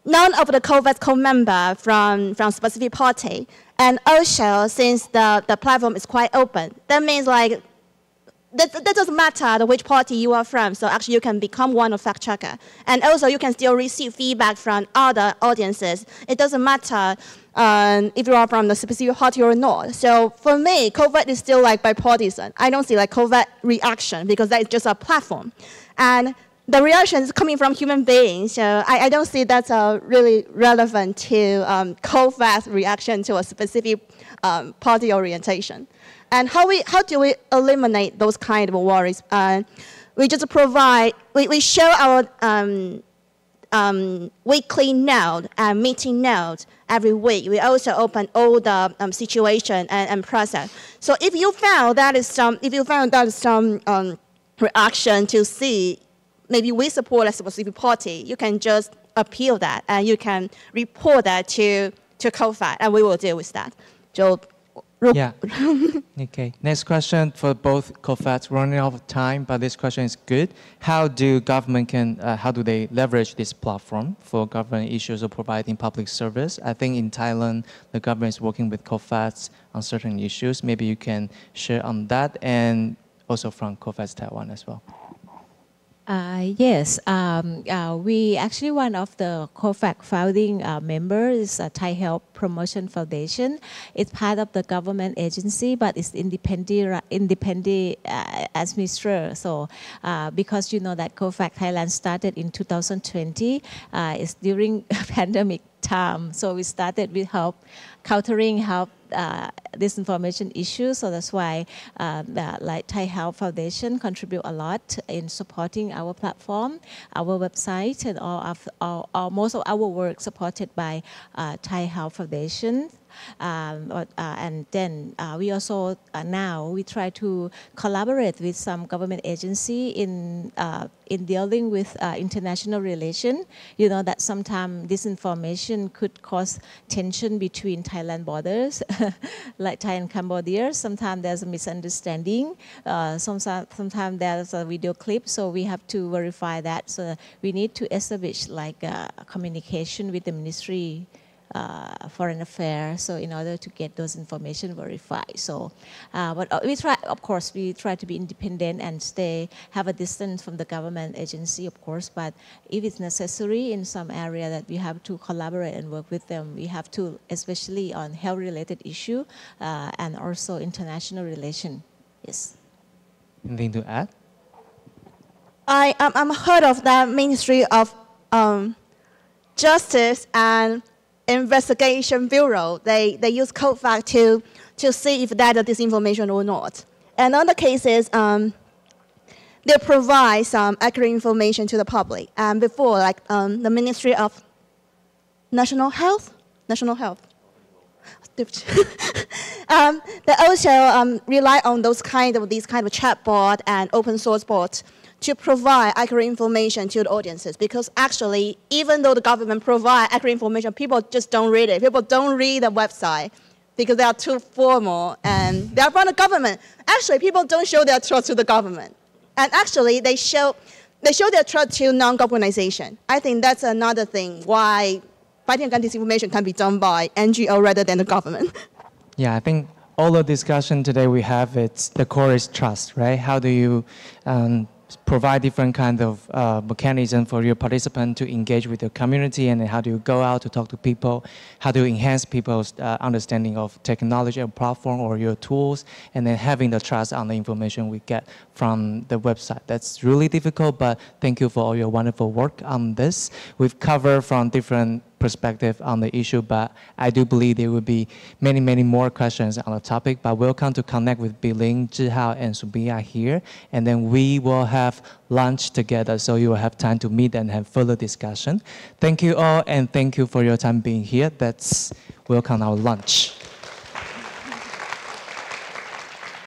none of the COVAX co-member from specific party, and also since the platform is quite open, that means that doesn't matter which party you are from. So actually, you can become one of fact checker, and also you can still receive feedback from other audiences. It doesn't matter if you are from the specific party or not. So for me, COVAX is still bipartisan. I don't see COVAX reaction because that is just a platform, and the reaction is coming from human beings, so I don't see that's really relevant to COVAX reaction to a specific party orientation. And how do we eliminate those kind of worries? We just provide, we show our weekly note and meeting note every week. We also open all the situation and process. So if you found that is some reaction to see maybe we support a specific party, you can just appeal that and you can report that to COFAX, and we will deal with that. Yeah. Okay. Next question for both COFAX. Running out of time, but this question is good. How do they leverage this platform for government issues or providing public service? I think in Thailand, the government is working with COFAX on certain issues. Maybe you can share on that, and also from COFAX Taiwan as well. Yes, we actually one of the COFAX founding members is Thai Health Promotion Foundation. It's part of the government agency, but it's independent administrator. So because you know that COFAX Thailand started in 2020, it's during pandemic time. So we started with countering disinformation issues. So that's why Thai Health Foundation contribute a lot in supporting our platform, our website, and most of our work supported by Thai Health Foundation. And then we also now we try to collaborate with some government agency in dealing with international relation. You know that sometimes disinformation could cause tension between Thailand borders, like Thai and Cambodia. Sometimes there's a misunderstanding. Sometimes there's a video clip, so we have to verify that. So we need to establish like a communication with the Ministry Foreign Affairs, so in order to get those information verified. So, but we try, of course, we try to be independent and have a distance from the government agency, of course. But if it's necessary in some area that we have to collaborate and work with them, we have to, especially on health-related issue and also international relation. Yes. Anything to add? I'm heard of the Ministry of Justice and Investigation Bureau. They use CodeFact to see if that is disinformation or not. And other cases, they provide some accurate information to the public. And before, like the Ministry of National Health. They also rely on these kind of chatbot and open source bots to provide accurate information to the audiences, because actually, even though the government provide accurate information, people just don't read it. People don't read the website because they are too formal and they are from the government. Actually, people don't show their trust to the government. And actually, they show their trust to non-government organizations. I think that's another thing why fighting against disinformation can be done by NGO rather than the government. Yeah, I think all the discussion today we have, it's the core is trust, right? How do you provide different kind of mechanism for your participant to engage with the community, and then how do you go out to talk to people? How do you enhance people's understanding of technology or platform or your tools, and then having the trust on the information we get from the website? That's really difficult, but thank you for all your wonderful work on this. We've covered from different perspective on the issue, but I do believe there will be many, many more questions on the topic. But welcome to connect with Biling, Zhihao, and Subiya here, and then we will have lunch together, so you will have time to meet and have further discussion. Thank you all, and thank you for your time being here. That's welcome our lunch.